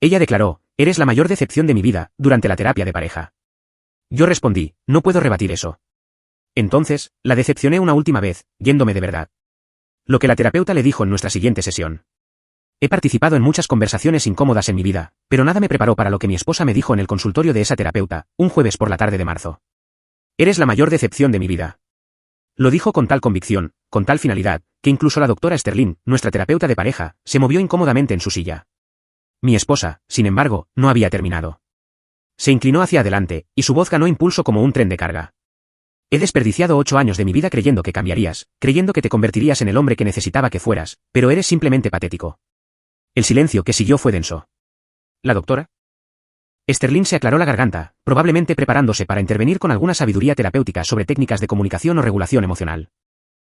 Ella declaró, eres la mayor decepción de mi vida, durante la terapia de pareja. Yo respondí, no puedo rebatir eso. Entonces, la decepcioné una última vez, yéndome de verdad. Lo que la terapeuta le dijo en nuestra siguiente sesión. He participado en muchas conversaciones incómodas en mi vida, pero nada me preparó para lo que mi esposa me dijo en el consultorio de esa terapeuta, un jueves por la tarde de marzo. Eres la mayor decepción de mi vida. Lo dijo con tal convicción, con tal finalidad, que incluso la doctora Sterling, nuestra terapeuta de pareja, se movió incómodamente en su silla. Mi esposa, sin embargo, no había terminado. Se inclinó hacia adelante, y su voz ganó impulso como un tren de carga. He desperdiciado 8 años de mi vida creyendo que cambiarías, creyendo que te convertirías en el hombre que necesitaba que fueras, pero eres simplemente patético. El silencio que siguió fue denso. ¿La doctora? Sterling se aclaró la garganta, probablemente preparándose para intervenir con alguna sabiduría terapéutica sobre técnicas de comunicación o regulación emocional.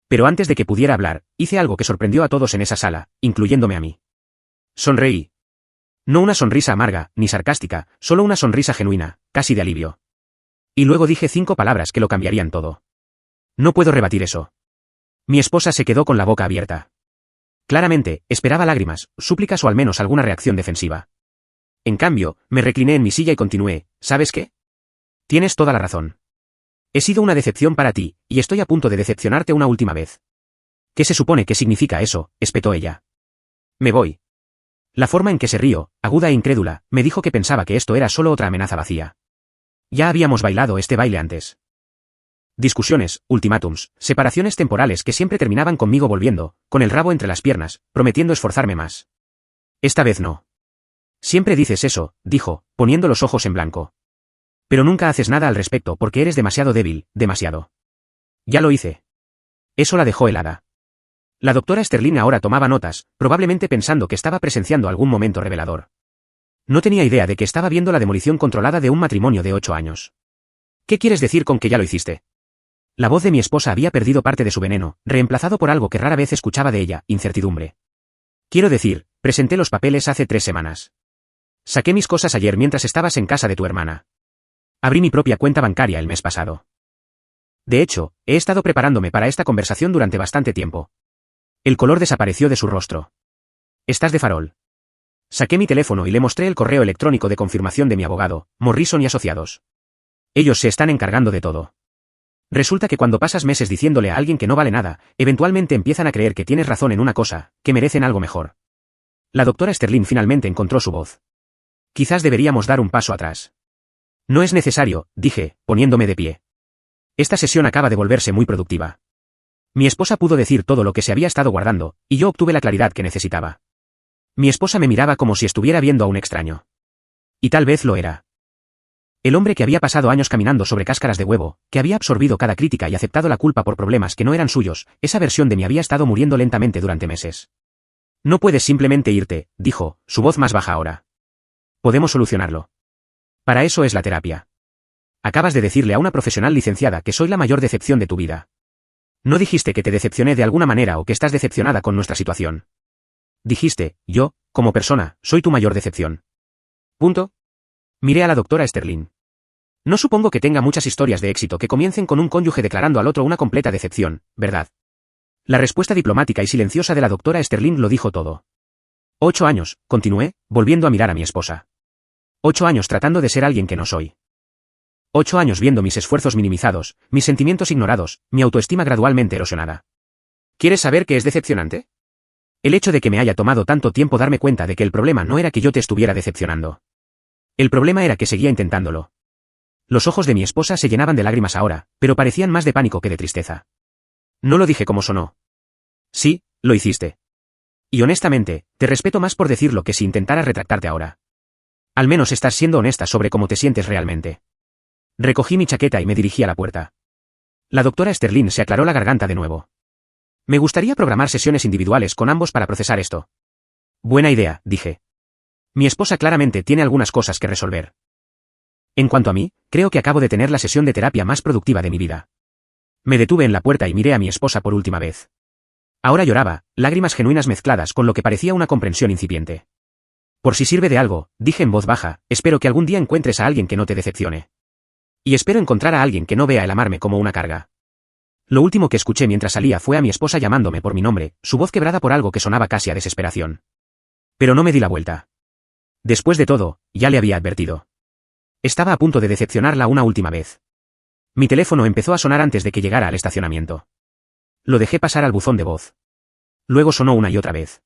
Pero antes de que pudiera hablar, hice algo que sorprendió a todos en esa sala, incluyéndome a mí. Sonreí. No una sonrisa amarga, ni sarcástica, solo una sonrisa genuina, casi de alivio. Y luego dije 5 palabras que lo cambiarían todo. No puedo rebatir eso. Mi esposa se quedó con la boca abierta. Claramente, esperaba lágrimas, súplicas o al menos alguna reacción defensiva. En cambio, me recliné en mi silla y continué, ¿sabes qué? Tienes toda la razón. He sido una decepción para ti, y estoy a punto de decepcionarte una última vez. ¿Qué se supone que significa eso?, espetó ella. Me voy. La forma en que se rió, aguda e incrédula, me dijo que pensaba que esto era solo otra amenaza vacía. Ya habíamos bailado este baile antes. Discusiones, ultimátums, separaciones temporales que siempre terminaban conmigo volviendo, con el rabo entre las piernas, prometiendo esforzarme más. Esta vez no. Siempre dices eso, dijo, poniendo los ojos en blanco. Pero nunca haces nada al respecto porque eres demasiado débil, demasiado. Ya lo hice. Eso la dejó helada. La doctora Sterling ahora tomaba notas, probablemente pensando que estaba presenciando algún momento revelador. No tenía idea de que estaba viendo la demolición controlada de un matrimonio de 8 años. ¿Qué quieres decir con que ya lo hiciste? La voz de mi esposa había perdido parte de su veneno, reemplazado por algo que rara vez escuchaba de ella, incertidumbre. Quiero decir, presenté los papeles hace 3 semanas. Saqué mis cosas ayer mientras estabas en casa de tu hermana. Abrí mi propia cuenta bancaria el mes pasado. De hecho, he estado preparándome para esta conversación durante bastante tiempo. El color desapareció de su rostro. Estás de farol. Saqué mi teléfono y le mostré el correo electrónico de confirmación de mi abogado, Morrison y Asociados. Ellos se están encargando de todo. Resulta que cuando pasas meses diciéndole a alguien que no vale nada, eventualmente empiezan a creer que tienes razón en una cosa, que merecen algo mejor. La doctora Sterling finalmente encontró su voz. Quizás deberíamos dar un paso atrás. No es necesario, dije, poniéndome de pie. Esta sesión acaba de volverse muy productiva. Mi esposa pudo decir todo lo que se había estado guardando, y yo obtuve la claridad que necesitaba. Mi esposa me miraba como si estuviera viendo a un extraño. Y tal vez lo era. El hombre que había pasado años caminando sobre cáscaras de huevo, que había absorbido cada crítica y aceptado la culpa por problemas que no eran suyos, esa versión de mí había estado muriendo lentamente durante meses. No puedes simplemente irte, dijo, su voz más baja ahora. Podemos solucionarlo. Para eso es la terapia. Acabas de decirle a una profesional licenciada que soy la mayor decepción de tu vida. No dijiste que te decepcioné de alguna manera o que estás decepcionada con nuestra situación. Dijiste, yo, como persona, soy tu mayor decepción. Punto. Miré a la doctora Sterling. No supongo que tenga muchas historias de éxito que comiencen con un cónyuge declarando al otro una completa decepción, ¿verdad? La respuesta diplomática y silenciosa de la doctora Sterling lo dijo todo. 8 años, continué, volviendo a mirar a mi esposa. 8 años tratando de ser alguien que no soy. 8 años viendo mis esfuerzos minimizados, mis sentimientos ignorados, mi autoestima gradualmente erosionada. ¿Quieres saber qué es decepcionante? El hecho de que me haya tomado tanto tiempo darme cuenta de que el problema no era que yo te estuviera decepcionando. El problema era que seguía intentándolo. Los ojos de mi esposa se llenaban de lágrimas ahora, pero parecían más de pánico que de tristeza. No lo dije como sonó. Sí, lo hiciste. Y honestamente, te respeto más por decirlo que si intentaras retractarte ahora. Al menos estás siendo honesta sobre cómo te sientes realmente. Recogí mi chaqueta y me dirigí a la puerta. La doctora Sterling se aclaró la garganta de nuevo. Me gustaría programar sesiones individuales con ambos para procesar esto. Buena idea, dije. Mi esposa claramente tiene algunas cosas que resolver. En cuanto a mí, creo que acabo de tener la sesión de terapia más productiva de mi vida. Me detuve en la puerta y miré a mi esposa por última vez. Ahora lloraba, lágrimas genuinas mezcladas con lo que parecía una comprensión incipiente. Por si sirve de algo, dije en voz baja, espero que algún día encuentres a alguien que no te decepcione. Y espero encontrar a alguien que no vea el amarme como una carga. Lo último que escuché mientras salía fue a mi esposa llamándome por mi nombre, su voz quebrada por algo que sonaba casi a desesperación. Pero no me di la vuelta. Después de todo, ya le había advertido. Estaba a punto de decepcionarla una última vez. Mi teléfono empezó a sonar antes de que llegara al estacionamiento. Lo dejé pasar al buzón de voz. Luego sonó una y otra vez.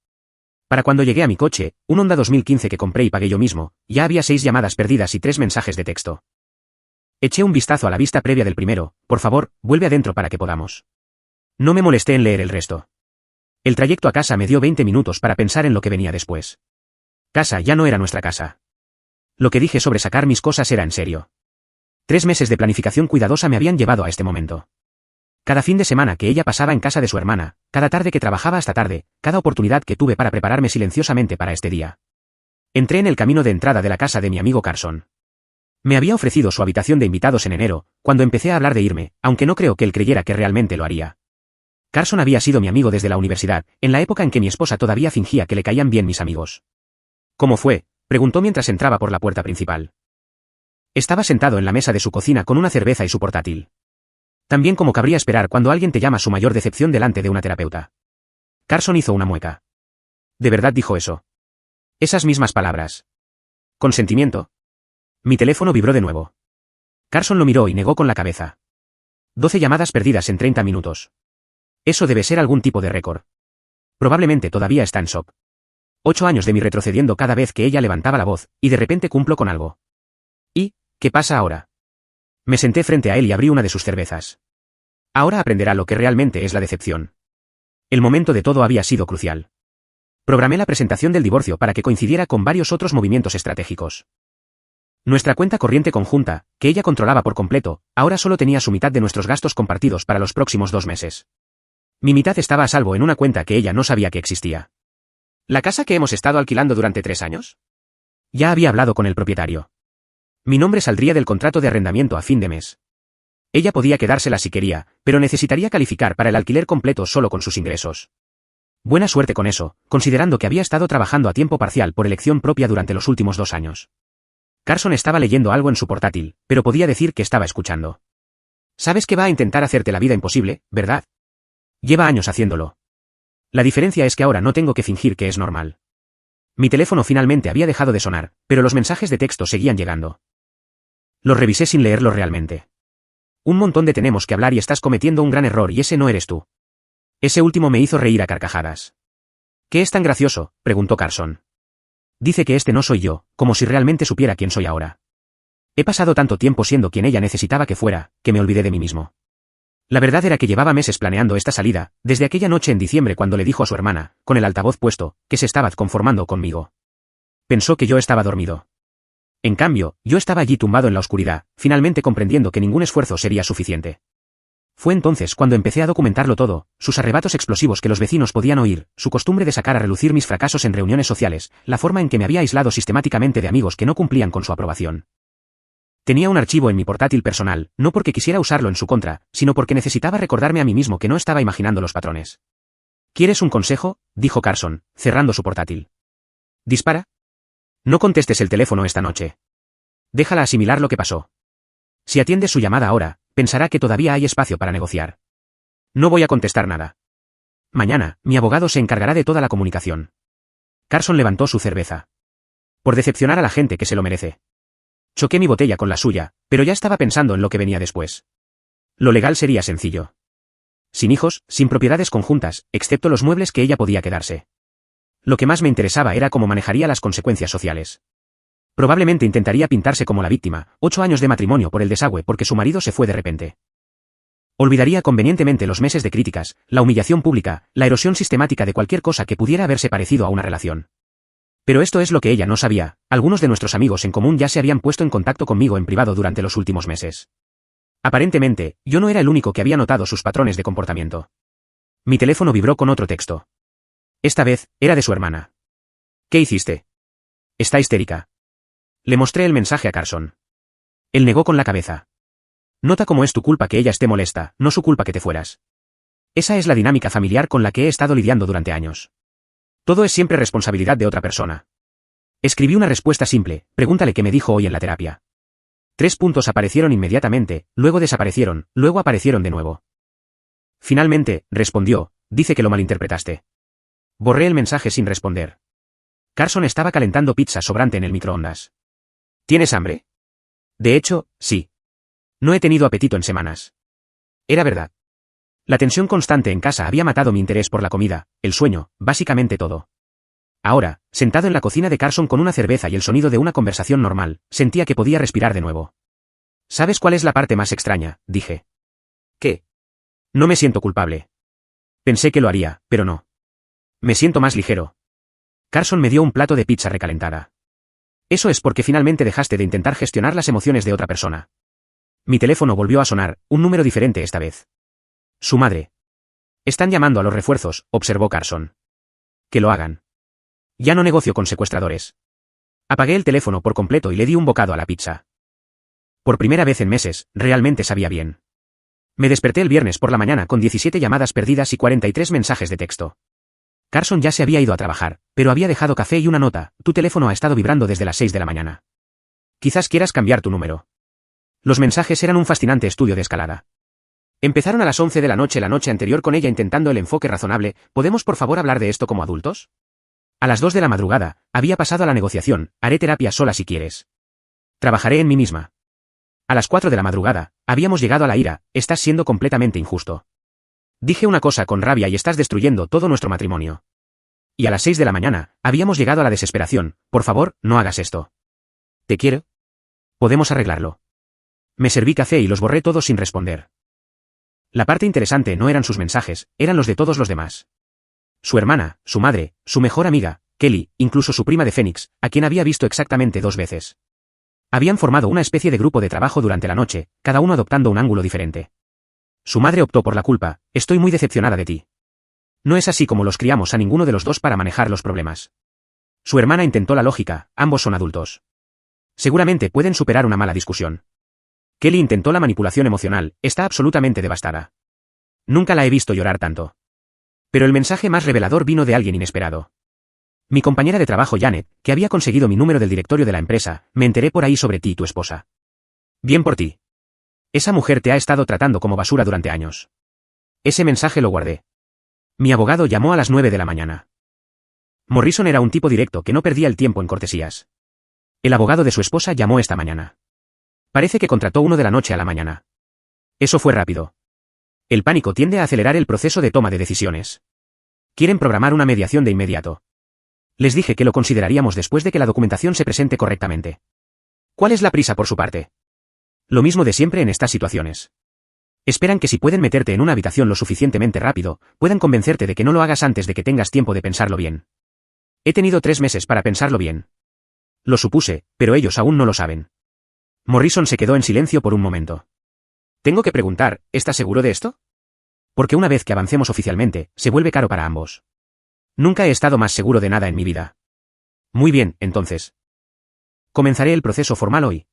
Para cuando llegué a mi coche, un Honda 2015 que compré y pagué yo mismo, ya había 6 llamadas perdidas y 3 mensajes de texto. Eché un vistazo a la vista previa del primero. Por favor, vuelve adentro para que podamos. No me molesté en leer el resto. El trayecto a casa me dio 20 minutos para pensar en lo que venía después. Casa ya no era nuestra casa. Lo que dije sobre sacar mis cosas era en serio. 3 meses de planificación cuidadosa me habían llevado a este momento. Cada fin de semana que ella pasaba en casa de su hermana, cada tarde que trabajaba hasta tarde, cada oportunidad que tuve para prepararme silenciosamente para este día. Entré en el camino de entrada de la casa de mi amigo Carson. Me había ofrecido su habitación de invitados en enero, cuando empecé a hablar de irme, aunque no creo que él creyera que realmente lo haría. Carson había sido mi amigo desde la universidad, en la época en que mi esposa todavía fingía que le caían bien mis amigos. ¿Cómo fue?, preguntó mientras entraba por la puerta principal. Estaba sentado en la mesa de su cocina con una cerveza y su portátil. También como cabría esperar cuando alguien te llama su mayor decepción delante de una terapeuta. Carson hizo una mueca. ¿De verdad dijo eso? Esas mismas palabras. ¿Consentimiento? Mi teléfono vibró de nuevo. Carson lo miró y negó con la cabeza. 12 llamadas perdidas en 30 minutos. Eso debe ser algún tipo de récord. Probablemente todavía está en shock. 8 años de mí retrocediendo cada vez que ella levantaba la voz, y de repente cumplo con algo. ¿Y qué pasa ahora? Me senté frente a él y abrí una de sus cervezas. Ahora aprenderá lo que realmente es la decepción. El momento de todo había sido crucial. Programé la presentación del divorcio para que coincidiera con varios otros movimientos estratégicos. Nuestra cuenta corriente conjunta, que ella controlaba por completo, ahora solo tenía su mitad de nuestros gastos compartidos para los próximos 2 meses. Mi mitad estaba a salvo en una cuenta que ella no sabía que existía. ¿La casa que hemos estado alquilando durante 3 años? Ya había hablado con el propietario. Mi nombre saldría del contrato de arrendamiento a fin de mes. Ella podía quedársela si quería, pero necesitaría calificar para el alquiler completo solo con sus ingresos. Buena suerte con eso, considerando que había estado trabajando a tiempo parcial por elección propia durante los últimos 2 años. Carson estaba leyendo algo en su portátil, pero podía decir que estaba escuchando. Sabes que va a intentar hacerte la vida imposible, ¿verdad? Lleva años haciéndolo. La diferencia es que ahora no tengo que fingir que es normal. Mi teléfono finalmente había dejado de sonar, pero los mensajes de texto seguían llegando. Los revisé sin leerlos realmente. Un montón de tenemos que hablar y estás cometiendo un gran error y ese no eres tú. Ese último me hizo reír a carcajadas. ¿Qué es tan gracioso?, preguntó Carson. Dice que este no soy yo, como si realmente supiera quién soy ahora. He pasado tanto tiempo siendo quien ella necesitaba que fuera, que me olvidé de mí mismo. La verdad era que llevaba meses planeando esta salida, desde aquella noche en diciembre cuando le dijo a su hermana, con el altavoz puesto, que se estaba conformando conmigo. Pensó que yo estaba dormido. En cambio, yo estaba allí tumbado en la oscuridad, finalmente comprendiendo que ningún esfuerzo sería suficiente. Fue entonces cuando empecé a documentarlo todo, sus arrebatos explosivos que los vecinos podían oír, su costumbre de sacar a relucir mis fracasos en reuniones sociales, la forma en que me había aislado sistemáticamente de amigos que no cumplían con su aprobación. Tenía un archivo en mi portátil personal, no porque quisiera usarlo en su contra, sino porque necesitaba recordarme a mí mismo que no estaba imaginando los patrones. ¿Quieres un consejo?, dijo Carson, cerrando su portátil. ¿Dispara? No contestes el teléfono esta noche. Déjala asimilar lo que pasó. Si atiendes su llamada ahora, pensará que todavía hay espacio para negociar. No voy a contestar nada. Mañana, mi abogado se encargará de toda la comunicación. Carson levantó su cerveza. Por decepcionar a la gente que se lo merece. Choqué mi botella con la suya, pero ya estaba pensando en lo que venía después. Lo legal sería sencillo. Sin hijos, sin propiedades conjuntas, excepto los muebles que ella podía quedarse. Lo que más me interesaba era cómo manejaría las consecuencias sociales. Probablemente intentaría pintarse como la víctima, 8 años de matrimonio por el desagüe porque su marido se fue de repente. Olvidaría convenientemente los meses de críticas, la humillación pública, la erosión sistemática de cualquier cosa que pudiera haberse parecido a una relación. Pero esto es lo que ella no sabía, algunos de nuestros amigos en común ya se habían puesto en contacto conmigo en privado durante los últimos meses. Aparentemente, yo no era el único que había notado sus patrones de comportamiento. Mi teléfono vibró con otro texto. Esta vez, era de su hermana. ¿Qué hiciste? Está histérica. Le mostré el mensaje a Carson. Él negó con la cabeza. Nota cómo es tu culpa que ella esté molesta, no su culpa que te fueras. Esa es la dinámica familiar con la que he estado lidiando durante años. Todo es siempre responsabilidad de otra persona. Escribí una respuesta simple, pregúntale qué me dijo hoy en la terapia. 3 puntos aparecieron inmediatamente, luego desaparecieron, luego aparecieron de nuevo. Finalmente, respondió, dice que lo malinterpretaste. Borré el mensaje sin responder. Carson estaba calentando pizza sobrante en el microondas. ¿Tienes hambre? De hecho, sí. No he tenido apetito en semanas. Era verdad. La tensión constante en casa había matado mi interés por la comida, el sueño, básicamente todo. Ahora, sentado en la cocina de Carson con una cerveza y el sonido de una conversación normal, sentía que podía respirar de nuevo. ¿Sabes cuál es la parte más extraña?, dije. ¿Qué? No me siento culpable. Pensé que lo haría, pero no. Me siento más ligero. Carson me dio un plato de pizza recalentada. Eso es porque finalmente dejaste de intentar gestionar las emociones de otra persona. Mi teléfono volvió a sonar, un número diferente esta vez. Su madre. Están llamando a los refuerzos, observó Carson. Que lo hagan. Ya no negocio con secuestradores. Apagué el teléfono por completo y le di un bocado a la pizza. Por primera vez en meses, realmente sabía bien. Me desperté el viernes por la mañana con 17 llamadas perdidas y 43 mensajes de texto. Carson ya se había ido a trabajar, pero había dejado café y una nota: tu teléfono ha estado vibrando desde las 6 de la mañana. Quizás quieras cambiar tu número. Los mensajes eran un fascinante estudio de escalada. Empezaron a las 11 de la noche anterior con ella intentando el enfoque razonable: ¿podemos por favor hablar de esto como adultos? A las 2 de la madrugada, había pasado a la negociación: haré terapia sola si quieres. Trabajaré en mí misma. A las 4 de la madrugada, habíamos llegado a la ira: estás siendo completamente injusto. Dije una cosa con rabia y estás destruyendo todo nuestro matrimonio. Y a las 6 de la mañana, habíamos llegado a la desesperación: por favor, no hagas esto. ¿Te quiero? Podemos arreglarlo. Me serví café y los borré todos sin responder. La parte interesante no eran sus mensajes, eran los de todos los demás. Su hermana, su madre, su mejor amiga, Kelly, incluso su prima de Phoenix, a quien había visto exactamente 2 veces. Habían formado una especie de grupo de trabajo durante la noche, cada uno adoptando un ángulo diferente. Su madre optó por la culpa: estoy muy decepcionada de ti. No es así como los criamos a ninguno de los dos para manejar los problemas. Su hermana intentó la lógica: ambos son adultos. Seguramente pueden superar una mala discusión. Kelly intentó la manipulación emocional: está absolutamente devastada. Nunca la he visto llorar tanto. Pero el mensaje más revelador vino de alguien inesperado. Mi compañera de trabajo Janet, que había conseguido mi número del directorio de la empresa: me enteré por ahí sobre ti y tu esposa. Bien por ti. Esa mujer te ha estado tratando como basura durante años. Ese mensaje lo guardé. Mi abogado llamó a las 9 de la mañana. Morrison era un tipo directo que no perdía el tiempo en cortesías. El abogado de su esposa llamó esta mañana. Parece que contrató uno de la noche a la mañana. Eso fue rápido. El pánico tiende a acelerar el proceso de toma de decisiones. Quieren programar una mediación de inmediato. Les dije que lo consideraríamos después de que la documentación se presente correctamente. ¿Cuál es la prisa por su parte? Lo mismo de siempre en estas situaciones. Esperan que si pueden meterte en una habitación lo suficientemente rápido, puedan convencerte de que no lo hagas antes de que tengas tiempo de pensarlo bien. He tenido 3 meses para pensarlo bien. Lo supuse, pero ellos aún no lo saben. Morrison se quedó en silencio por un momento. Tengo que preguntar: ¿estás seguro de esto? Porque una vez que avancemos oficialmente, se vuelve caro para ambos. Nunca he estado más seguro de nada en mi vida. Muy bien, entonces. Comenzaré el proceso formal hoy.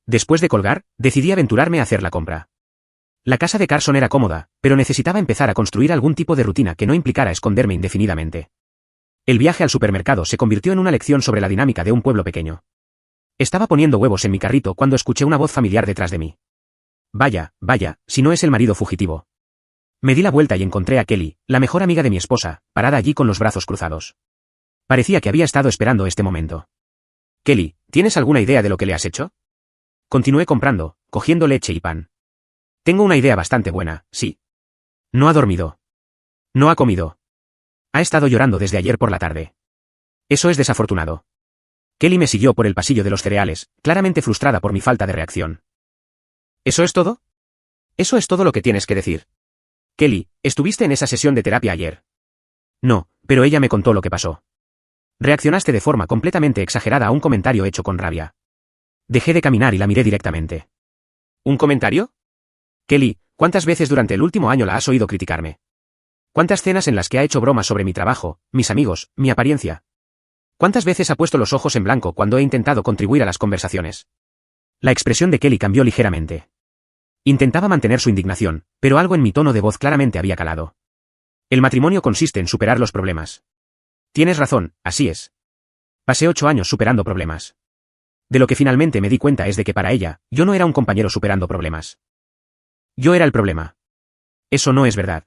Después de colgar, decidí aventurarme a hacer la compra. La casa de Carson era cómoda, pero necesitaba empezar a construir algún tipo de rutina que no implicara esconderme indefinidamente. El viaje al supermercado se convirtió en una lección sobre la dinámica de un pueblo pequeño. Estaba poniendo huevos en mi carrito cuando escuché una voz familiar detrás de mí. Vaya, si no es el marido fugitivo. Me di la vuelta y encontré a Kelly, la mejor amiga de mi esposa, parada allí con los brazos cruzados. Parecía que había estado esperando este momento. Kelly, ¿tienes alguna idea de lo que le has hecho? Continué comprando, cogiendo leche y pan. Tengo una idea bastante buena, sí. No ha dormido. No ha comido. Ha estado llorando desde ayer por la tarde. Eso es desafortunado. Kelly me siguió por el pasillo de los cereales, claramente frustrada por mi falta de reacción. ¿Eso es todo? Eso es todo lo que tienes que decir. Kelly, ¿estuviste en esa sesión de terapia ayer? No, pero ella me contó lo que pasó. Reaccionaste de forma completamente exagerada a un comentario hecho con rabia. Dejé de caminar y la miré directamente. ¿Un comentario? Kelly, ¿cuántas veces durante el último año la has oído criticarme? ¿Cuántas cenas en las que ha hecho bromas sobre mi trabajo, mis amigos, mi apariencia? ¿Cuántas veces ha puesto los ojos en blanco cuando he intentado contribuir a las conversaciones? La expresión de Kelly cambió ligeramente. Intentaba mantener su indignación, pero algo en mi tono de voz claramente había calado. El matrimonio consiste en superar los problemas. Tienes razón, así es. Pasé 8 años superando problemas. De lo que finalmente me di cuenta es de que para ella, yo no era un compañero superando problemas. Yo era el problema. Eso no es verdad.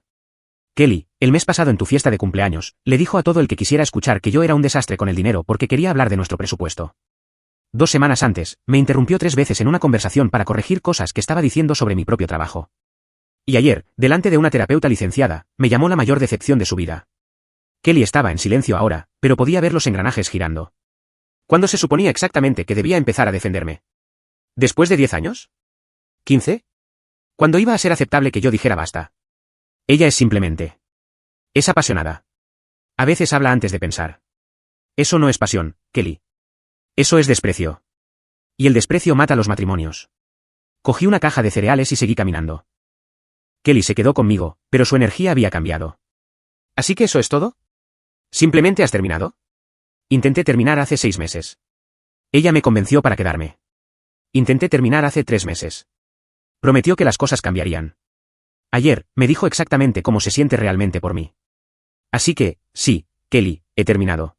Kelly, el mes pasado en tu fiesta de cumpleaños, le dijo a todo el que quisiera escuchar que yo era un desastre con el dinero porque quería hablar de nuestro presupuesto. 2 semanas antes, me interrumpió 3 veces en una conversación para corregir cosas que estaba diciendo sobre mi propio trabajo. Y ayer, delante de una terapeuta licenciada, me llamó la mayor decepción de su vida. Kelly estaba en silencio ahora, pero podía ver los engranajes girando. ¿Cuándo se suponía exactamente que debía empezar a defenderme? ¿Después de 10 años? ¿15? ¿Cuándo iba a ser aceptable que yo dijera basta? Ella es simplemente. Es apasionada. A veces habla antes de pensar. Eso no es pasión, Kelly. Eso es desprecio. Y el desprecio mata los matrimonios. Cogí una caja de cereales y seguí caminando. Kelly se quedó conmigo, pero su energía había cambiado. ¿Así que eso es todo? ¿Simplemente has terminado? Intenté terminar hace 6 meses. Ella me convenció para quedarme. Intenté terminar hace 3 meses. Prometió que las cosas cambiarían. Ayer, me dijo exactamente cómo se siente realmente por mí. Así que, sí, Kelly, he terminado.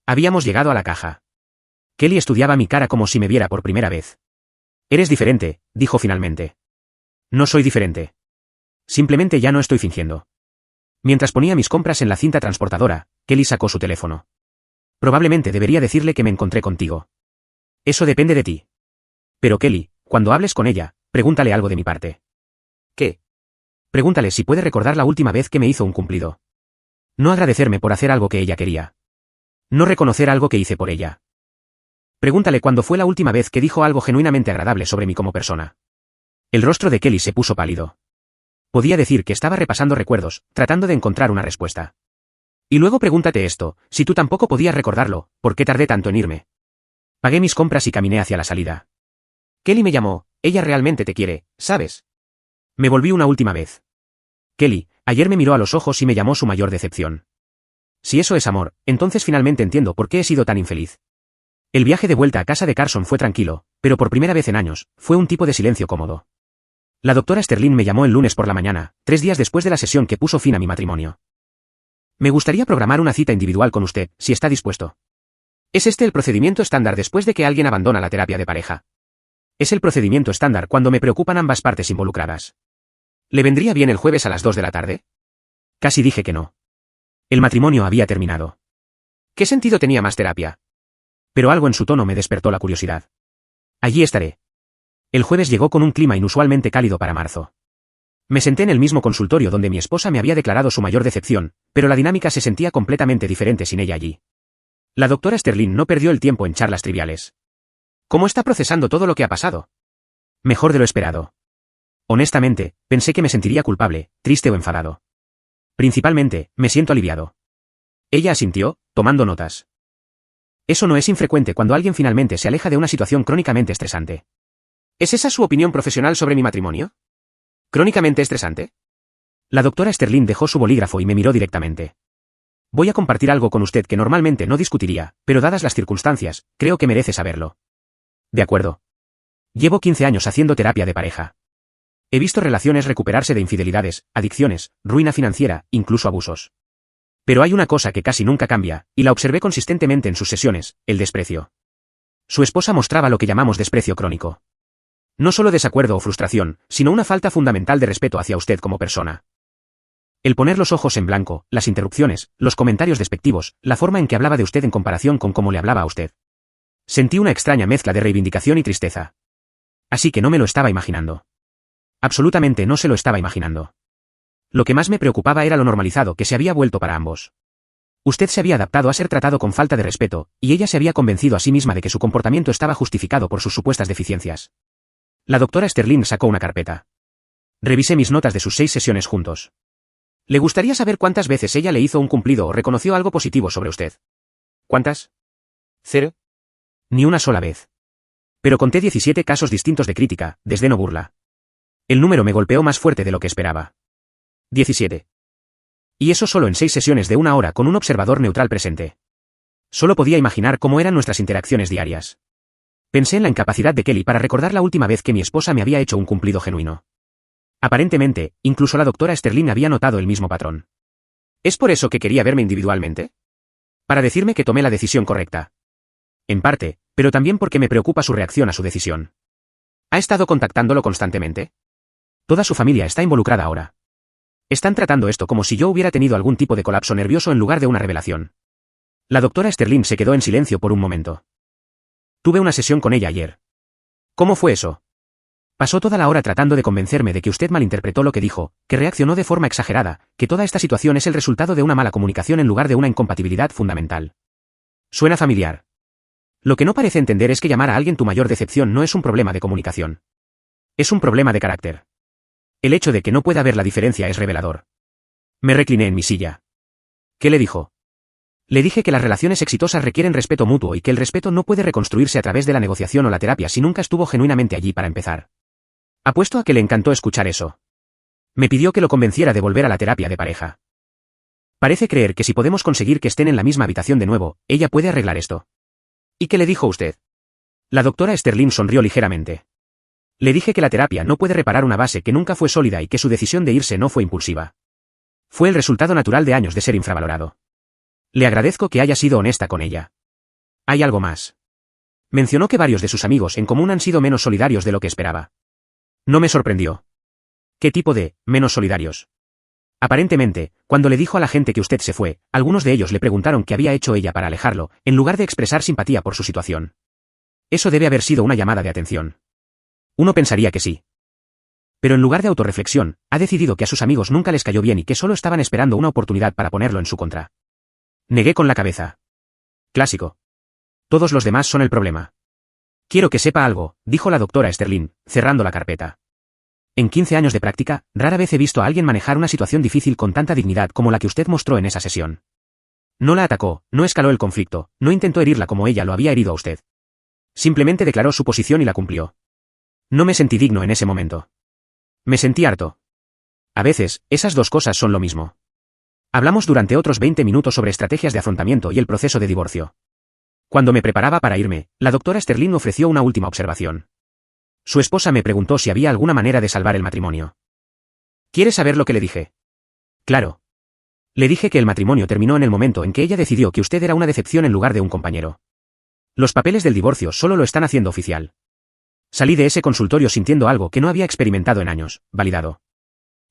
Habíamos llegado a la caja. Kelly estudiaba mi cara como si me viera por primera vez. Eres diferente, dijo finalmente. No soy diferente. Simplemente ya no estoy fingiendo. Mientras ponía mis compras en la cinta transportadora, Kelly sacó su teléfono. Probablemente debería decirle que me encontré contigo. Eso depende de ti. Pero Kelly, cuando hables con ella, pregúntale algo de mi parte. ¿Qué? Pregúntale si puede recordar la última vez que me hizo un cumplido. No agradecerme por hacer algo que ella quería. No reconocer algo que hice por ella. Pregúntale cuándo fue la última vez que dijo algo genuinamente agradable sobre mí como persona. El rostro de Kelly se puso pálido. Podía decir que estaba repasando recuerdos, tratando de encontrar una respuesta. Y luego pregúntate esto, si tú tampoco podías recordarlo, ¿por qué tardé tanto en irme? Pagué mis compras y caminé hacia la salida. Kelly me llamó, ella realmente te quiere, ¿sabes? Me volví una última vez. Kelly, ayer me miró a los ojos y me llamó su mayor decepción. Si eso es amor, entonces finalmente entiendo por qué he sido tan infeliz. El viaje de vuelta a casa de Carson fue tranquilo, pero por primera vez en años, fue un tipo de silencio cómodo. La doctora Sterling me llamó el lunes por la mañana, 3 días después de la sesión que puso fin a mi matrimonio. Me gustaría programar una cita individual con usted, si está dispuesto. ¿Es este el procedimiento estándar después de que alguien abandona la terapia de pareja? Es el procedimiento estándar cuando me preocupan ambas partes involucradas. ¿Le vendría bien el jueves a las 2 de la tarde? Casi dije que no. El matrimonio había terminado. ¿Qué sentido tenía más terapia? Pero algo en su tono me despertó la curiosidad. Allí estaré. El jueves llegó con un clima inusualmente cálido para marzo. Me senté en el mismo consultorio donde mi esposa me había declarado su mayor decepción, pero la dinámica se sentía completamente diferente sin ella allí. La doctora Sterling no perdió el tiempo en charlas triviales. ¿Cómo está procesando todo lo que ha pasado? Mejor de lo esperado. Honestamente, pensé que me sentiría culpable, triste o enfadado. Principalmente, me siento aliviado. Ella asintió, tomando notas. Eso no es infrecuente cuando alguien finalmente se aleja de una situación crónicamente estresante. ¿Es esa su opinión profesional sobre mi matrimonio? ¿Crónicamente estresante? La doctora Sterling dejó su bolígrafo y me miró directamente. Voy a compartir algo con usted que normalmente no discutiría, pero dadas las circunstancias, creo que merece saberlo. De acuerdo. Llevo 15 años haciendo terapia de pareja. He visto relaciones recuperarse de infidelidades, adicciones, ruina financiera, incluso abusos. Pero hay una cosa que casi nunca cambia, y la observé consistentemente en sus sesiones, el desprecio. Su esposa mostraba lo que llamamos desprecio crónico. No solo desacuerdo o frustración, sino una falta fundamental de respeto hacia usted como persona. El poner los ojos en blanco, las interrupciones, los comentarios despectivos, la forma en que hablaba de usted en comparación con cómo le hablaba a usted. Sentí una extraña mezcla de reivindicación y tristeza. Así que no me lo estaba imaginando. Absolutamente no se lo estaba imaginando. Lo que más me preocupaba era lo normalizado que se había vuelto para ambos. Usted se había adaptado a ser tratado con falta de respeto, y ella se había convencido a sí misma de que su comportamiento estaba justificado por sus supuestas deficiencias. La doctora Sterling sacó una carpeta. Revisé mis notas de sus 6 sesiones juntos. ¿Le gustaría saber cuántas veces ella le hizo un cumplido o reconoció algo positivo sobre usted? ¿Cuántas? 0. Ni una sola vez. Pero conté 17 casos distintos de crítica, desdén o burla. El número me golpeó más fuerte de lo que esperaba. 17. Y eso solo en 6 sesiones de 1 hora con un observador neutral presente. Solo podía imaginar cómo eran nuestras interacciones diarias. Pensé en la incapacidad de Kelly para recordar la última vez que mi esposa me había hecho un cumplido genuino. Aparentemente, incluso la doctora Sterling había notado el mismo patrón. ¿Es por eso que quería verme individualmente? Para decirme que tomé la decisión correcta. En parte, pero también porque me preocupa su reacción a su decisión. ¿Ha estado contactándolo constantemente? Toda su familia está involucrada ahora. Están tratando esto como si yo hubiera tenido algún tipo de colapso nervioso en lugar de una revelación. La doctora Sterling se quedó en silencio por un momento. Tuve una sesión con ella ayer. ¿Cómo fue eso? Pasó toda la hora tratando de convencerme de que usted malinterpretó lo que dijo, que reaccionó de forma exagerada, que toda esta situación es el resultado de una mala comunicación en lugar de una incompatibilidad fundamental. Suena familiar. Lo que no parece entender es que llamar a alguien tu mayor decepción no es un problema de comunicación. Es un problema de carácter. El hecho de que no pueda ver la diferencia es revelador. Me recliné en mi silla. ¿Qué le dijo? Le dije que las relaciones exitosas requieren respeto mutuo y que el respeto no puede reconstruirse a través de la negociación o la terapia si nunca estuvo genuinamente allí para empezar. Apuesto a que le encantó escuchar eso. Me pidió que lo convenciera de volver a la terapia de pareja. Parece creer que si podemos conseguir que estén en la misma habitación de nuevo, ella puede arreglar esto. ¿Y qué le dijo usted? La doctora Sterling sonrió ligeramente. Le dije que la terapia no puede reparar una base que nunca fue sólida y que su decisión de irse no fue impulsiva. Fue el resultado natural de años de ser infravalorado. Le agradezco que haya sido honesta con ella. Hay algo más. Mencionó que varios de sus amigos en común han sido menos solidarios de lo que esperaba. No me sorprendió. ¿Qué tipo de menos solidarios? Aparentemente, cuando le dijo a la gente que usted se fue, algunos de ellos le preguntaron qué había hecho ella para alejarlo, en lugar de expresar simpatía por su situación. Eso debe haber sido una llamada de atención. Uno pensaría que sí. Pero en lugar de autorreflexión, ha decidido que a sus amigos nunca les cayó bien y que solo estaban esperando una oportunidad para ponerlo en su contra. Negué con la cabeza. Clásico. Todos los demás son el problema. Quiero que sepa algo, dijo la doctora Sterling, cerrando la carpeta. En 15 años de práctica, rara vez he visto a alguien manejar una situación difícil con tanta dignidad como la que usted mostró en esa sesión. No la atacó, no escaló el conflicto, no intentó herirla como ella lo había herido a usted. Simplemente declaró su posición y la cumplió. No me sentí digno en ese momento. Me sentí harto. A veces, esas dos cosas son lo mismo. Hablamos durante otros 20 minutos sobre estrategias de afrontamiento y el proceso de divorcio. Cuando me preparaba para irme, la doctora Sterling ofreció una última observación. Su esposa me preguntó si había alguna manera de salvar el matrimonio. ¿Quieres saber lo que le dije? Claro. Le dije que el matrimonio terminó en el momento en que ella decidió que usted era una decepción en lugar de un compañero. Los papeles del divorcio solo lo están haciendo oficial. Salí de ese consultorio sintiendo algo que no había experimentado en años, validado.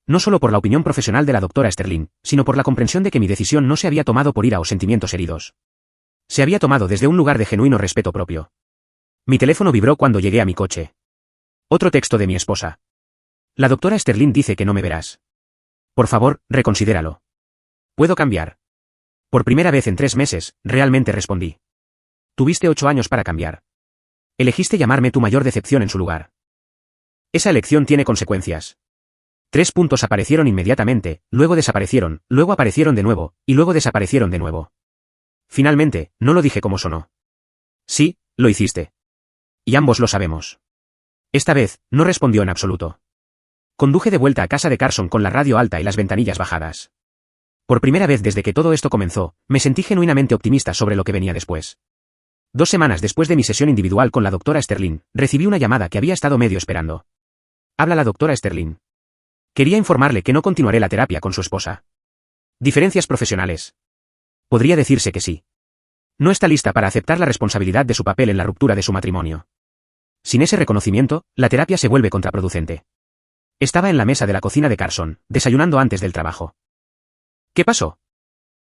No solo por la opinión profesional de la doctora Sterling, sino por la comprensión de que mi decisión no se había tomado por ira o sentimientos heridos. Se había tomado desde un lugar de genuino respeto propio. Mi teléfono vibró cuando llegué a mi coche. Otro texto de mi esposa. La doctora Sterling dice que no me verás. Por favor, reconsidéralo. ¿Puedo cambiar? Por primera vez en 3 meses, realmente respondí. Tuviste 8 años para cambiar. Elegiste llamarme tu mayor decepción en su lugar. Esa elección tiene consecuencias. 3 puntos aparecieron inmediatamente, luego desaparecieron, luego aparecieron de nuevo, y luego desaparecieron de nuevo. Finalmente, no lo dije como sonó. Sí, lo hiciste. Y ambos lo sabemos. Esta vez, no respondió en absoluto. Conduje de vuelta a casa de Carson con la radio alta y las ventanillas bajadas. Por primera vez desde que todo esto comenzó, me sentí genuinamente optimista sobre lo que venía después. 2 semanas después de mi sesión individual con la doctora Sterling, recibí una llamada que había estado medio esperando. Habla la doctora Sterling. Quería informarle que no continuaré la terapia con su esposa. Diferencias profesionales. Podría decirse que sí. No está lista para aceptar la responsabilidad de su papel en la ruptura de su matrimonio. Sin ese reconocimiento, la terapia se vuelve contraproducente. Estaba en la mesa de la cocina de Carson, desayunando antes del trabajo. ¿Qué pasó?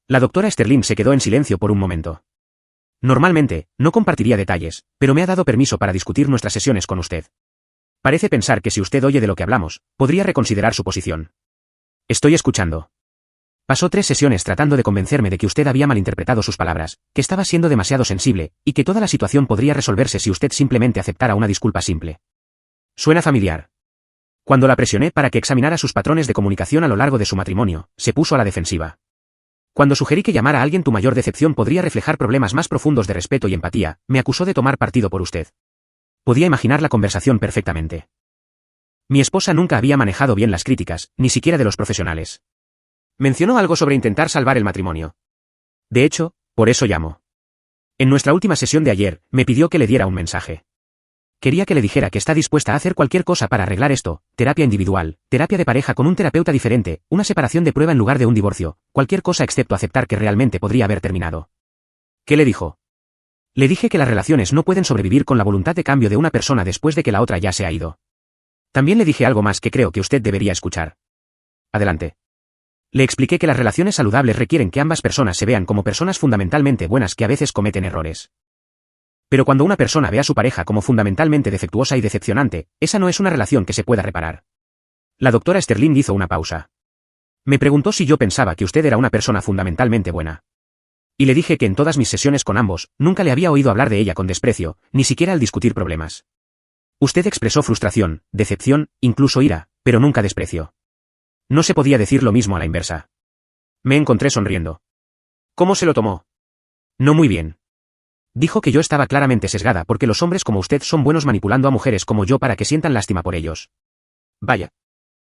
La doctora Sterling se quedó en silencio por un momento. Normalmente, no compartiría detalles, pero me ha dado permiso para discutir nuestras sesiones con usted. Parece pensar que si usted oye de lo que hablamos, podría reconsiderar su posición. Estoy escuchando. Pasó 3 sesiones tratando de convencerme de que usted había malinterpretado sus palabras, que estaba siendo demasiado sensible, y que toda la situación podría resolverse si usted simplemente aceptara una disculpa simple. Suena familiar. Cuando la presioné para que examinara sus patrones de comunicación a lo largo de su matrimonio, se puso a la defensiva. Cuando sugerí que llamar a alguien tu mayor decepción podría reflejar problemas más profundos de respeto y empatía, me acusó de tomar partido por usted. Podía imaginar la conversación perfectamente. Mi esposa nunca había manejado bien las críticas, ni siquiera de los profesionales. Mencionó algo sobre intentar salvar el matrimonio. De hecho, por eso llamó. En nuestra última sesión de ayer, me pidió que le diera un mensaje. Quería que le dijera que está dispuesta a hacer cualquier cosa para arreglar esto, terapia individual, terapia de pareja con un terapeuta diferente, una separación de prueba en lugar de un divorcio, cualquier cosa excepto aceptar que realmente podría haber terminado. ¿Qué le dijo? Le dije que las relaciones no pueden sobrevivir con la voluntad de cambio de una persona después de que la otra ya se ha ido. También le dije algo más que creo que usted debería escuchar. Adelante. Le expliqué que las relaciones saludables requieren que ambas personas se vean como personas fundamentalmente buenas que a veces cometen errores. Pero cuando una persona ve a su pareja como fundamentalmente defectuosa y decepcionante, esa no es una relación que se pueda reparar. La doctora Sterling hizo una pausa. Me preguntó si yo pensaba que usted era una persona fundamentalmente buena. Y le dije que en todas mis sesiones con ambos, nunca le había oído hablar de ella con desprecio, ni siquiera al discutir problemas. Usted expresó frustración, decepción, incluso ira, pero nunca desprecio. No se podía decir lo mismo a la inversa. Me encontré sonriendo. ¿Cómo se lo tomó? No muy bien. Dijo que yo estaba claramente sesgada porque los hombres como usted son buenos manipulando a mujeres como yo para que sientan lástima por ellos. Vaya.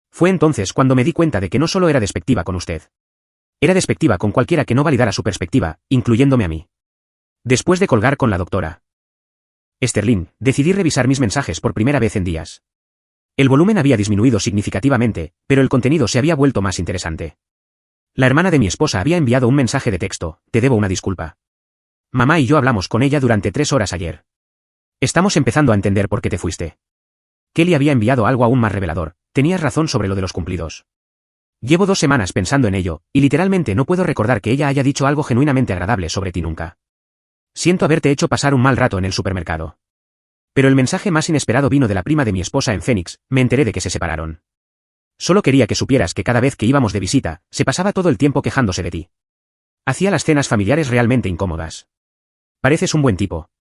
Fue entonces cuando me di cuenta de que no solo era despectiva con usted. Era despectiva con cualquiera que no validara su perspectiva, incluyéndome a mí. Después de colgar con la doctora Sterling, decidí revisar mis mensajes por primera vez en días. El volumen había disminuido significativamente, pero el contenido se había vuelto más interesante. La hermana de mi esposa había enviado un mensaje de texto: te debo una disculpa. Mamá y yo hablamos con ella durante 3 horas ayer. Estamos empezando a entender por qué te fuiste. Kelly había enviado algo aún más revelador: tenías razón sobre lo de los cumplidos. Llevo 2 semanas pensando en ello, y literalmente no puedo recordar que ella haya dicho algo genuinamente agradable sobre ti nunca. Siento haberte hecho pasar un mal rato en el supermercado. Pero el mensaje más inesperado vino de la prima de mi esposa en Phoenix. Me enteré de que se separaron. Solo quería que supieras que cada vez que íbamos de visita, se pasaba todo el tiempo quejándose de ti. Hacía las cenas familiares realmente incómodas. Pareces un buen tipo.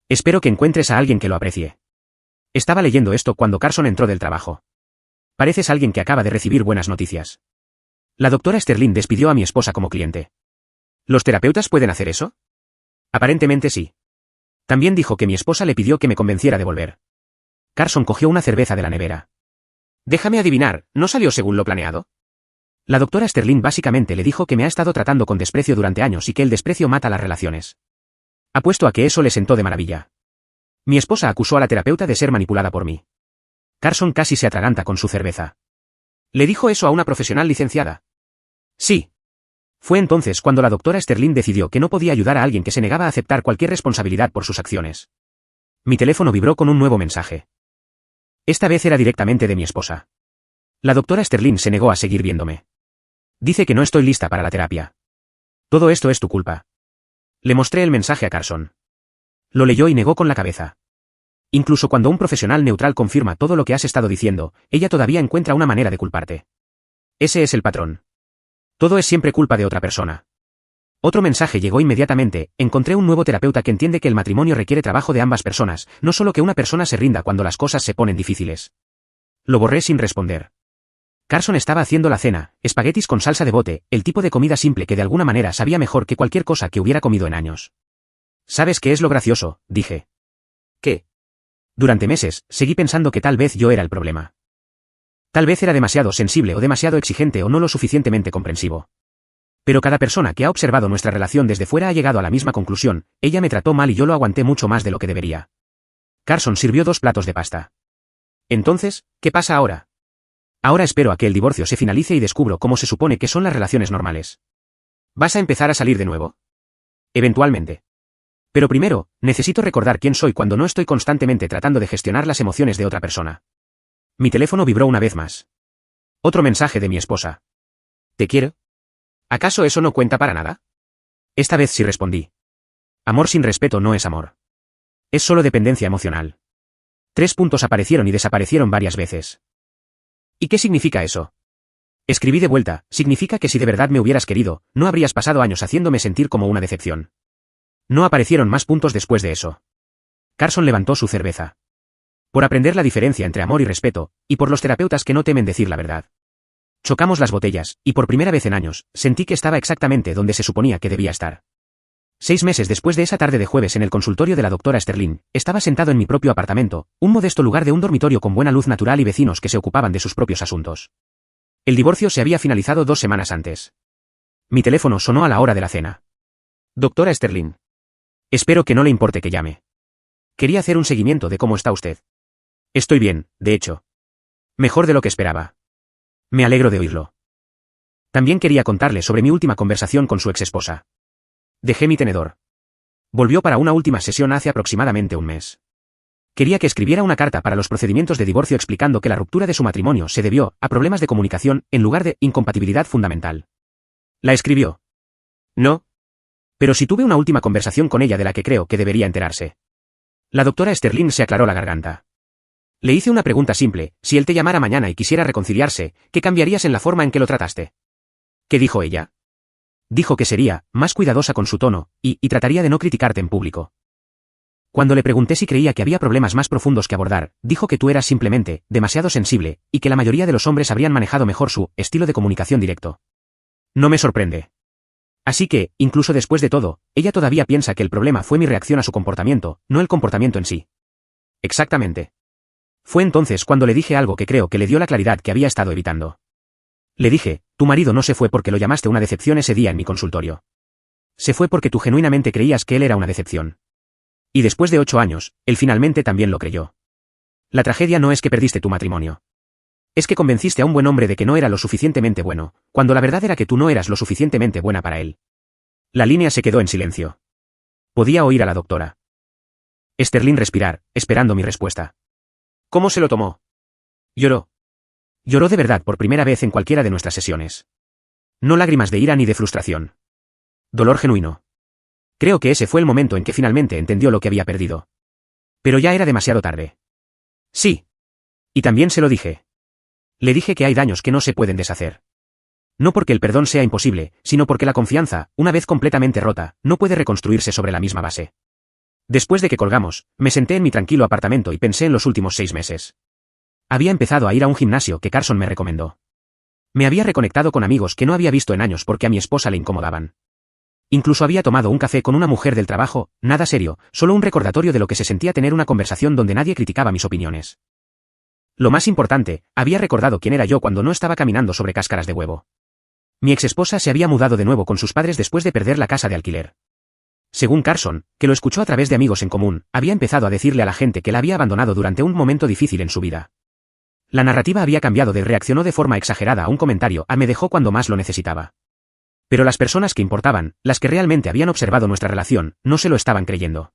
Espero que encuentres a alguien que lo aprecie. Estaba leyendo esto cuando Carson entró del trabajo. Pareces alguien que acaba de recibir buenas noticias. La doctora Sterling despidió a mi esposa como cliente. ¿Los terapeutas pueden hacer eso? Aparentemente sí. También dijo que mi esposa le pidió que me convenciera de volver. Carson cogió una cerveza de la nevera. Déjame adivinar, ¿no salió según lo planeado? La doctora Sterling básicamente le dijo que me ha estado tratando con desprecio durante años y que el desprecio mata las relaciones. Apuesto a que eso le sentó de maravilla. Mi esposa acusó a la terapeuta de ser manipulada por mí. Carson casi se atraganta con su cerveza. ¿Le dijo eso a una profesional licenciada? Sí. Fue entonces cuando la doctora Sterling decidió que no podía ayudar a alguien que se negaba a aceptar cualquier responsabilidad por sus acciones. Mi teléfono vibró con un nuevo mensaje. Esta vez era directamente de mi esposa. La doctora Sterling se negó a seguir viéndome. Dice que no estoy lista para la terapia. Todo esto es tu culpa. Le mostré el mensaje a Carson. Lo leyó y negó con la cabeza. Incluso cuando un profesional neutral confirma todo lo que has estado diciendo, ella todavía encuentra una manera de culparte. Ese es el patrón. Todo es siempre culpa de otra persona. Otro mensaje llegó inmediatamente: encontré un nuevo terapeuta que entiende que el matrimonio requiere trabajo de ambas personas, no solo que una persona se rinda cuando las cosas se ponen difíciles. Lo borré sin responder. Carson estaba haciendo la cena, espaguetis con salsa de bote, el tipo de comida simple que de alguna manera sabía mejor que cualquier cosa que hubiera comido en años. ¿Sabes qué es lo gracioso?, dije. ¿Qué? Durante meses, seguí pensando que tal vez yo era el problema. Tal vez era demasiado sensible o demasiado exigente o no lo suficientemente comprensivo. Pero cada persona que ha observado nuestra relación desde fuera ha llegado a la misma conclusión: ella me trató mal y yo lo aguanté mucho más de lo que debería. Carson sirvió 2 platos de pasta. Entonces, ¿qué pasa ahora? Ahora espero a que el divorcio se finalice y descubro cómo se supone que son las relaciones normales. ¿Vas a empezar a salir de nuevo? Eventualmente. Pero primero, necesito recordar quién soy cuando no estoy constantemente tratando de gestionar las emociones de otra persona. Mi teléfono vibró una vez más. Otro mensaje de mi esposa. ¿Te quiero? ¿Acaso eso no cuenta para nada? Esta vez sí respondí. Amor sin respeto no es amor. Es solo dependencia emocional. 3 puntos aparecieron y desaparecieron varias veces. ¿Y qué significa eso? Escribí de vuelta: significa que si de verdad me hubieras querido, no habrías pasado años haciéndome sentir como una decepción. No aparecieron más puntos después de eso. Carson levantó su cerveza. Por aprender la diferencia entre amor y respeto, y por los terapeutas que no temen decir la verdad. Chocamos las botellas, y por primera vez en años, sentí que estaba exactamente donde se suponía que debía estar. 6 meses después de esa tarde de jueves en el consultorio de la doctora Sterling, estaba sentado en mi propio apartamento, un modesto lugar de un dormitorio con buena luz natural y vecinos que se ocupaban de sus propios asuntos. El divorcio se había finalizado 2 semanas antes. Mi teléfono sonó a la hora de la cena. Doctora Sterling. Espero que no le importe que llame. Quería hacer un seguimiento de cómo está usted. Estoy bien, de hecho. Mejor de lo que esperaba. Me alegro de oírlo. También quería contarle sobre mi última conversación con su exesposa. Dejé mi tenedor. Volvió para una última sesión hace aproximadamente un mes. Quería que escribiera una carta para los procedimientos de divorcio explicando que la ruptura de su matrimonio se debió a problemas de comunicación en lugar de incompatibilidad fundamental. ¿La escribió? No. Pero sí tuve una última conversación con ella de la que creo que debería enterarse. La doctora Sterling se aclaró la garganta. Le hice una pregunta simple: si él te llamara mañana y quisiera reconciliarse, ¿qué cambiarías en la forma en que lo trataste? ¿Qué dijo ella? Dijo que sería más cuidadosa con su tono, y trataría de no criticarte en público. Cuando le pregunté si creía que había problemas más profundos que abordar, dijo que tú eras simplemente demasiado sensible, y que la mayoría de los hombres habrían manejado mejor su estilo de comunicación directo. No me sorprende. Así que, incluso después de todo, ella todavía piensa que el problema fue mi reacción a su comportamiento, no el comportamiento en sí. Exactamente. Fue entonces cuando le dije algo que creo que le dio la claridad que había estado evitando. Le dije: tu marido no se fue porque lo llamaste una decepción ese día en mi consultorio. Se fue porque tú genuinamente creías que él era una decepción. Y después de 8 años, él finalmente también lo creyó. La tragedia no es que perdiste tu matrimonio. Es que convenciste a un buen hombre de que no era lo suficientemente bueno, cuando la verdad era que tú no eras lo suficientemente buena para él. La línea se quedó en silencio. Podía oír a la doctora Sterling respirar, esperando mi respuesta. ¿Cómo se lo tomó? Lloró. Lloró de verdad por primera vez en cualquiera de nuestras sesiones. No lágrimas de ira ni de frustración. Dolor genuino. Creo que ese fue el momento en que finalmente entendió lo que había perdido. Pero ya era demasiado tarde. Sí. Y también se lo dije. Le dije que hay daños que no se pueden deshacer. No porque el perdón sea imposible, sino porque la confianza, una vez completamente rota, no puede reconstruirse sobre la misma base. Después de que colgamos, me senté en mi tranquilo apartamento y pensé en los últimos 6 meses. Había empezado a ir a un gimnasio que Carson me recomendó. Me había reconectado con amigos que no había visto en años porque a mi esposa le incomodaban. Incluso había tomado un café con una mujer del trabajo, nada serio, solo un recordatorio de lo que se sentía tener una conversación donde nadie criticaba mis opiniones. Lo más importante, había recordado quién era yo cuando no estaba caminando sobre cáscaras de huevo. Mi exesposa se había mudado de nuevo con sus padres después de perder la casa de alquiler. Según Carson, que lo escuchó a través de amigos en común, había empezado a decirle a la gente que la había abandonado durante un momento difícil en su vida. La narrativa había cambiado de reaccionó de forma exagerada a un comentario a me dejó cuando más lo necesitaba. Pero las personas que importaban, las que realmente habían observado nuestra relación, no se lo estaban creyendo.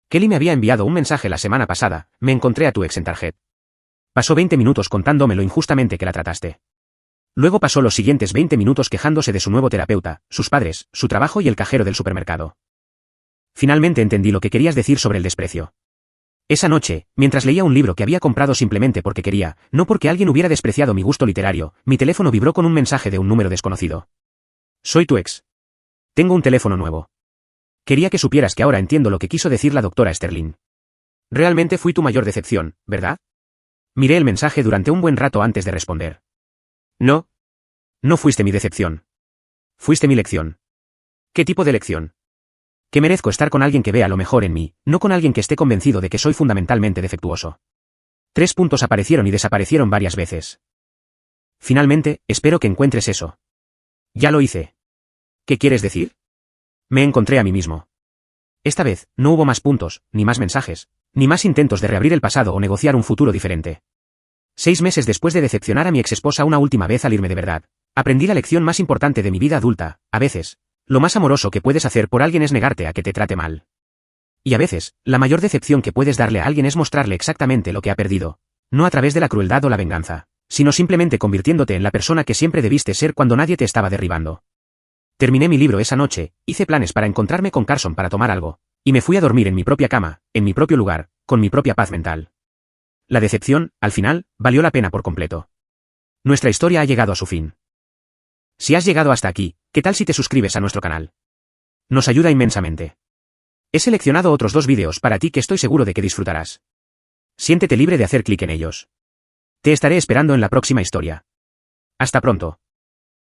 Kelly me había enviado un mensaje la semana pasada: me encontré a tu ex en Target. Pasó 20 minutos contándome lo injustamente que la trataste. Luego pasó los siguientes 20 minutos quejándose de su nuevo terapeuta, sus padres, su trabajo y el cajero del supermercado. Finalmente entendí lo que querías decir sobre el desprecio. Esa noche, mientras leía un libro que había comprado simplemente porque quería, no porque alguien hubiera despreciado mi gusto literario, mi teléfono vibró con un mensaje de un número desconocido. Soy tu ex. Tengo un teléfono nuevo. Quería que supieras que ahora entiendo lo que quiso decir la doctora Sterling. Realmente fui tu mayor decepción, ¿verdad? Miré el mensaje durante un buen rato antes de responder. No. No fuiste mi decepción. Fuiste mi lección. ¿Qué tipo de lección? Que merezco estar con alguien que vea lo mejor en mí, no con alguien que esté convencido de que soy fundamentalmente defectuoso. 3 puntos aparecieron y desaparecieron varias veces. Finalmente, espero que encuentres eso. Ya lo hice. ¿Qué quieres decir? Me encontré a mí mismo. Esta vez, no hubo más puntos, ni más mensajes, ni más intentos de reabrir el pasado o negociar un futuro diferente. 6 meses después de decepcionar a mi exesposa una última vez al irme de verdad, aprendí la lección más importante de mi vida adulta: a veces, lo más amoroso que puedes hacer por alguien es negarte a que te trate mal. Y a veces, la mayor decepción que puedes darle a alguien es mostrarle exactamente lo que ha perdido, no a través de la crueldad o la venganza, sino simplemente convirtiéndote en la persona que siempre debiste ser cuando nadie te estaba derribando. Terminé mi libro esa noche, hice planes para encontrarme con Carson para tomar algo, y me fui a dormir en mi propia cama, en mi propio lugar, con mi propia paz mental. La decepción, al final, valió la pena por completo. Nuestra historia ha llegado a su fin. Si has llegado hasta aquí, ¿qué tal si te suscribes a nuestro canal? Nos ayuda inmensamente. He seleccionado otros 2 vídeos para ti que estoy seguro de que disfrutarás. Siéntete libre de hacer clic en ellos. Te estaré esperando en la próxima historia. Hasta pronto.